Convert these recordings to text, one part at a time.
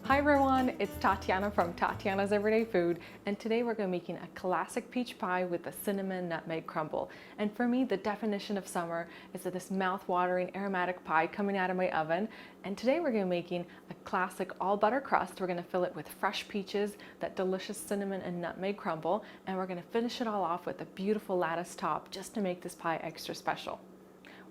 Hi everyone, it's Tatyana from Tatyana's Everyday Food, and today we're going to be making a classic peach pie with a cinnamon-nutmeg crumble. And for me, the definition of summer is this mouth-watering aromatic pie coming out of my oven. And today we're going to be making a classic all-butter crust. We're going to fill it with fresh peaches, that delicious cinnamon and nutmeg crumble, and we're going to finish it all off with a beautiful lattice top just to make this pie extra special.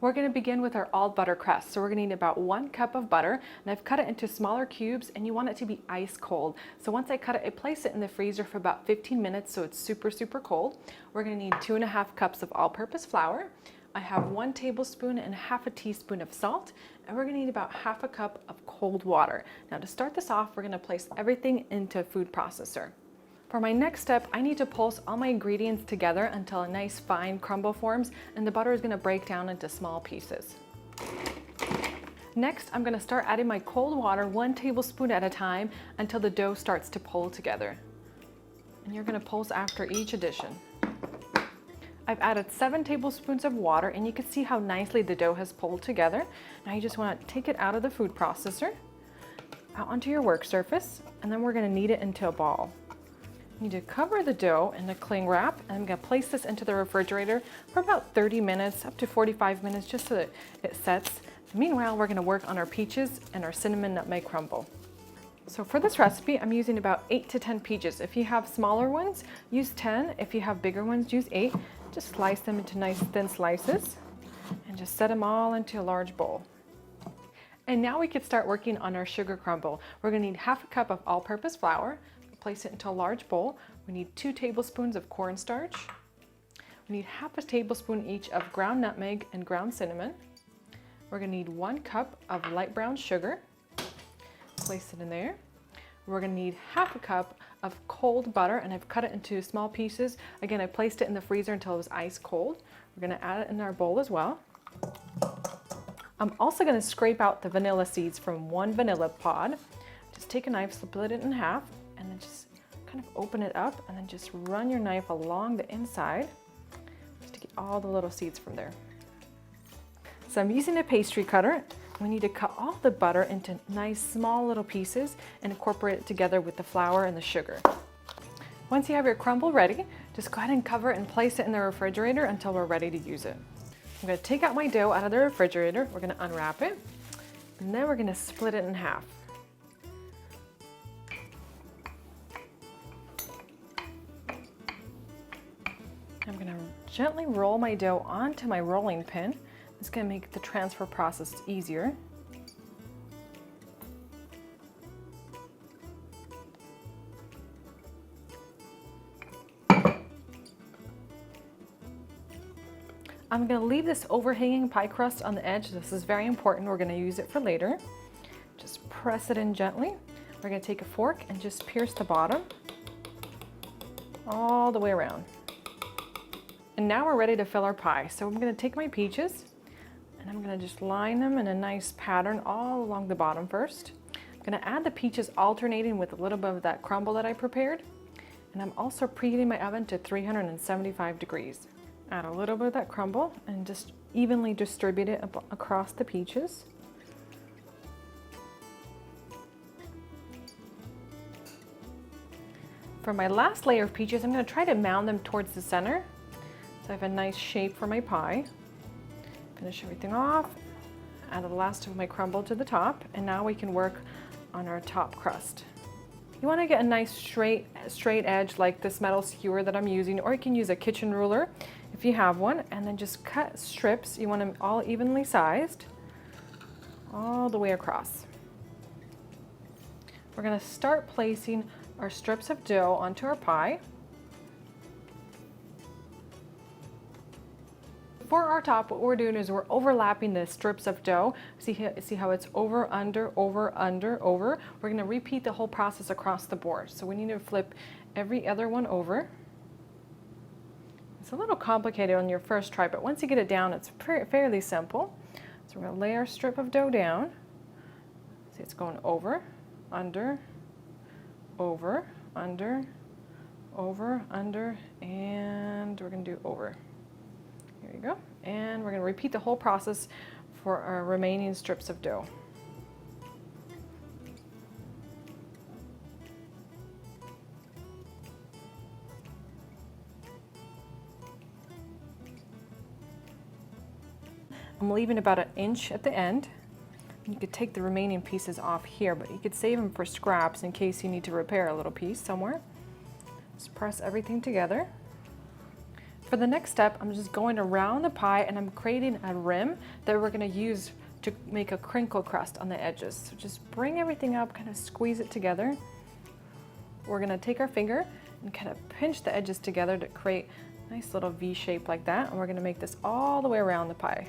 We're going to begin with our all butter crust. So we're going to need about 1 cup of butter, and I've cut it into smaller cubes, and you want it to be ice cold. So once I cut it, I place it in the freezer for about 15 minutes so it's super cold. We're going to need 2.5 cups of all-purpose flour. I have 1 tablespoon and half a teaspoon of salt, and we're going to need about half a cup of cold water. Now to start this off, we're going to place everything into a food processor. For my next step, I need to pulse all my ingredients together until a nice fine crumble forms, and the butter is going to break down into small pieces. Next, I'm going to start adding my cold water 1 tablespoon at a time until the dough starts to pull together. And you're going to pulse after each addition. I've added 7 tablespoons of water, and you can see how nicely the dough has pulled together. Now you just want to take it out of the food processor, out onto your work surface, and then we're going to knead it into a ball. You need to cover the dough in a cling wrap, and I'm going to place this into the refrigerator for about 30 minutes, up to 45 minutes, just so that it sets. Meanwhile, we're going to work on our peaches and our cinnamon nutmeg crumble. So for this recipe, I'm using about 8 to 10 peaches. If you have smaller ones, use 10. If you have bigger ones, use 8. Just slice them into nice thin slices and just set them all into a large bowl. And now we could start working on our sugar crumble. We're going to need half a cup of all-purpose flour. Place it into a large bowl. We need 2 tablespoons of cornstarch. We need half a tablespoon each of ground nutmeg and ground cinnamon. We're going to need 1 cup of light brown sugar. Place it in there. We're going to need half a cup of cold butter, and I've cut it into small pieces. Again, I placed it in the freezer until it was ice cold. We're going to add it in our bowl as well. I'm also going to scrape out the vanilla seeds from 1 vanilla pod. Just take a knife, split it in half, and then just kind of open it up, and then just run your knife along the inside just to get all the little seeds from there. So I'm using a pastry cutter. We need to cut all the butter into nice small little pieces and incorporate it together with the flour and the sugar. Once you have your crumble ready, just go ahead and cover it and place it in the refrigerator until we're ready to use it. I'm going to take out my dough out of the refrigerator. We're going to unwrap it, and then we're going to split it in half. I'm going to gently roll my dough onto my rolling pin. It's going to make the transfer process easier. I'm going to leave this overhanging pie crust on the edge. This is very important. We're going to use it for later. Just press it in gently. We're going to take a fork and just pierce the bottom all the way around. And now we're ready to fill our pie. So I'm going to take my peaches, and I'm going to just line them in a nice pattern all along the bottom first. I'm going to add the peaches alternating with a little bit of that crumble that I prepared. And I'm also preheating my oven to 375 degrees. Add a little bit of that crumble and just evenly distribute it across the peaches. For my last layer of peaches, I'm going to try to mound them towards the center, so I have a nice shape for my pie. Finish everything off, add the last of my crumble to the top, and now we can work on our top crust. You want to get a nice straight edge like this metal skewer that I'm using, or you can use a kitchen ruler if you have one, and then just cut strips. You want them all evenly sized all the way across. We're going to start placing our strips of dough onto our pie. For our top, what we're doing is we're overlapping the strips of dough. See how it's over, under, over, under, over. We're going to repeat the whole process across the board. So we need to flip every other one over. It's a little complicated on your first try, but once you get it down, it's fairly simple. So we're going to lay our strip of dough down. See, it's going over, under, over, under, over, under, and we're going to do over. Here you go. And we're going to repeat the whole process for our remaining strips of dough. I'm leaving about 1 inch at the end. You could take the remaining pieces off here, but you could save them for scraps in case you need to repair a little piece somewhere. Just press everything together. For the next step, I'm just going around the pie and I'm creating a rim that we're going to use to make a crinkle crust on the edges. So just bring everything up, kind of squeeze it together. We're going to take our finger and kind of pinch the edges together to create a nice little V shape like that. And we're going to make this all the way around the pie.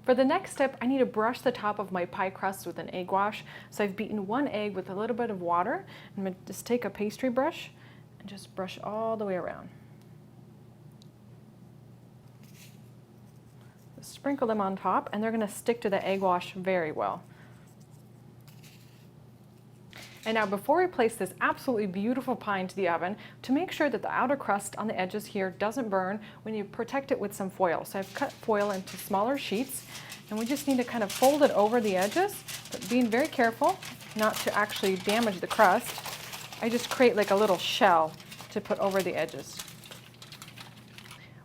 For the next step, I need to brush the top of my pie crust with an egg wash. So I've beaten 1 egg with a little bit of water. I'm going to just take a pastry brush and just brush all the way around. Sprinkle them on top, and they're going to stick to the egg wash very well. And now before we place this absolutely beautiful pie into the oven, to make sure that the outer crust on the edges here doesn't burn, we need to protect it with some foil. So I've cut foil into smaller sheets, and we just need to kind of fold it over the edges, but being very careful not to actually damage the crust. I just create like a little shell to put over the edges.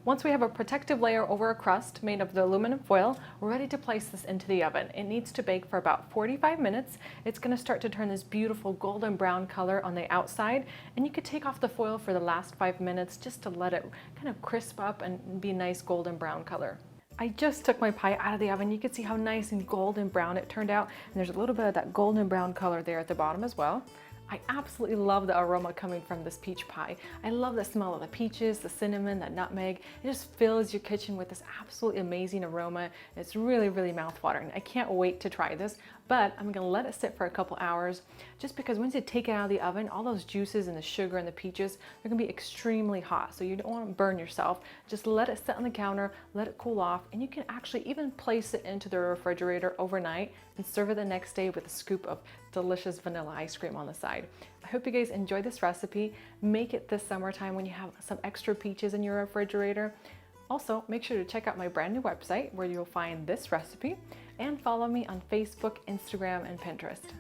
Once we have a protective layer over a crust made of the aluminum foil, we're ready to place this into the oven. It needs to bake for about 45 minutes. It's going to start to turn this beautiful golden brown color on the outside, and you could take off the foil for the last 5 minutes just to let it kind of crisp up and be a nice golden brown color. I just took my pie out of the oven. You can see how nice and golden brown it turned out, and there's a little bit of that golden brown color there at the bottom as well. I absolutely love the aroma coming from this peach pie. I love the smell of the peaches, the cinnamon, the nutmeg. It just fills your kitchen with this absolutely amazing aroma. It's really, really mouthwatering. I can't wait to try this, but I'm gonna let it sit for a couple hours just because once you take it out of the oven, all those juices and the sugar and the peaches, they're gonna be extremely hot. So you don't wanna burn yourself. Just let it sit on the counter, let it cool off, and you can actually even place it into the refrigerator overnight and serve it the next day with a scoop of delicious vanilla ice cream on the side. I hope you guys enjoy this recipe. Make it this summertime when you have some extra peaches in your refrigerator. Also, make sure to check out my brand new website where you'll find this recipe, and follow me on Facebook, Instagram, and Pinterest.